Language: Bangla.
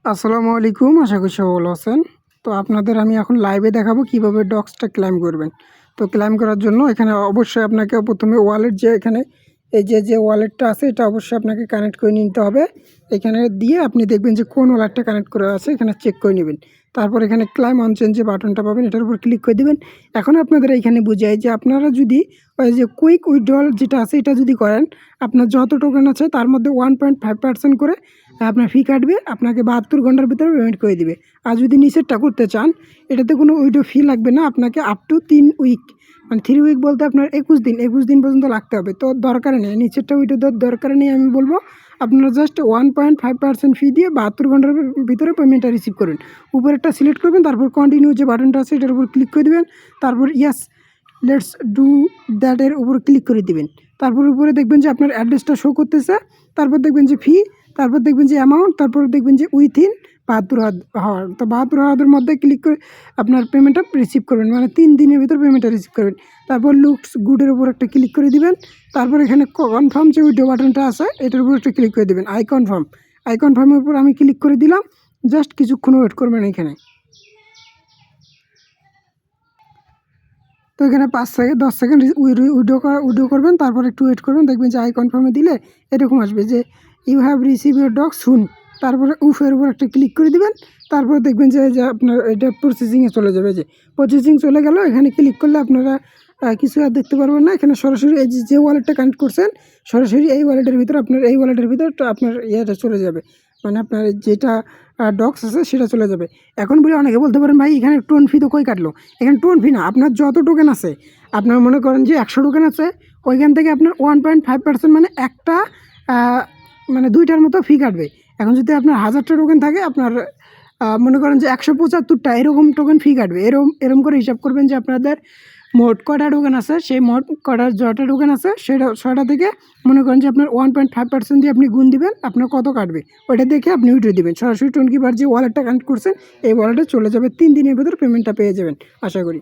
আসসালামু আলাইকুম। আশা করি সবাই ভালো আছেন। তো আপনাদের আমি এখন লাইভে দেখাবো কিভাবে ডক্সটা ক্লেইম করবেন। তো ক্লেইম করার জন্য এখানে অবশ্যই আপনাকে প্রথমে ওয়ালেট যে এখানে এই যে ওয়ালেটটা আছে এটা অবশ্যই আপনাকে কানেক্ট করে নিতে হবে। এখানে দিয়ে আপনি দেখবেন যে কোন ওয়ালেটটা কানেক্ট করা আছে এখানে চেক করে নেবেন। তারপর এখানে ক্লেইম অন চেঞ্জ যে বাটনটা পাবেন এটার উপর ক্লিক করে দিবেন। এখন আপনাদের এইখানে বুঝাই যে আপনারা যদি ওই যে কুইক উইথড্রল যেটা আছে এটা যদি করেন আপনার যত টোকেন আছে তার মধ্যে 1.5% করে আপনার ফি কাটবে, আপনাকে 72 ঘন্টার ভিতরে পেমেন্ট করে দিবে। আর যদি নিচেরটা করতে চান এটাতে কোনো উইডো ফি লাগবে না, আপনাকে আপ টু 3 উইক মানে 3 উইক বলতে আপনার 21 দিন পর্যন্ত লাগতে হবে। তো দরকার নেই নিচেরটা উইডো দরকার নেই, আমি বলবো আপনারা জাস্ট 1.5% ফি দিয়ে 72 ঘন্টার ভিতরে পেমেন্টটা রিসিভ করবেন। উপরেরটা সিলেক্ট করবেন, তারপর কন্টিনিউ যে বাটনটা আছে এটার উপর ক্লিক করে দেবেন, তারপর ইয়াস লেটস ডু দ্যাটের উপর ক্লিক করে দিবেন। তারপর উপরে দেখবেন যে আপনার অ্যাড্রেসটা শো করতেছে, তারপর দেখবেন যে ফি, তারপর দেখবেন যে অ্যামাউন্ট, তারপর দেখবেন যে উইথিন 72 আওয়ার। তো 72 আওয়ারের মধ্যে ক্লিক করে আপনার পেমেন্টটা রিসিভ করবেন, মানে 3 দিনের ভিতর পেমেন্টটা রিসিভ করবেন। তারপর লুকস গুডের উপর একটা ক্লিক করে দিবেন, তারপর এখানে কনফার্ম যে উইডো বাটনটা আছে এটার উপর একটা ক্লিক করে দেবেন। আই কনফার্মের উপর আমি ক্লিক করে দিলাম। জাস্ট কিছুক্ষণ ওয়েট করবেন এখানে। তো এখানে 10 সেকেন্ড উইডো করবেন, তারপর একটু ওয়েট করবেন, দেখবেন যে আই কনফার্মে দিলে এরকম আসবে যে you have receive your dog soon. তারপরে উফের উপর একটা ক্লিক করে দিবেন, তারপরে দেখবেন যে আপনার এটা প্রসেসিংয়ে চলে যাবে। যে প্রসেসিং চলে গেল, এখানে ক্লিক করলে আপনারা কিছু আর দেখতে পারবেন না। এখানে সরাসরি এই যে ওয়ালেটটা কানেক্ট করছেন সরাসরি এই ওয়ালেটের ভিতর আপনার ইয়েটা চলে যাবে, মানে আপনার যেটা ডক্স আছে সেটা চলে যাবে। এখন বলে অনেকে বলতে পারেন ভাই এখানে টোন ফি তো কই কাটলো। এখানে টোন ফি না, আপনার যত টোকেন আছে, আপনার মনে করেন যে 100 টোকেন আছে, ওইখান থেকে আপনার 1.5% মানে একটা মানে 2টার মতো ফি কাটবে। এখন যদি আপনার 1000টা টোকেন থাকে, আপনার মনে করেন যে 175টা এরকম টোকেন ফি কাটবে। এরকম করে হিসাব করবেন যে আপনাদের মোট কটা টোকেন আছে, সেই মোট কটা যটা টোকেন আছে সেটা 6টা থেকে মনে করেন যে আপনার 1.5% দিয়ে আপনি গুণ দিবেন, আপনার কত কাটবে ওইটা দেখে আপনি উইথড্র দিবেন। সরাসরি টোনকিপার যে ওয়ালেটটা কানেক্ট করছেন এই ওয়ালেটে চলে যাবে, 3 দিনের ভিতর পেমেন্টটা পেয়ে যাবেন আশা করি।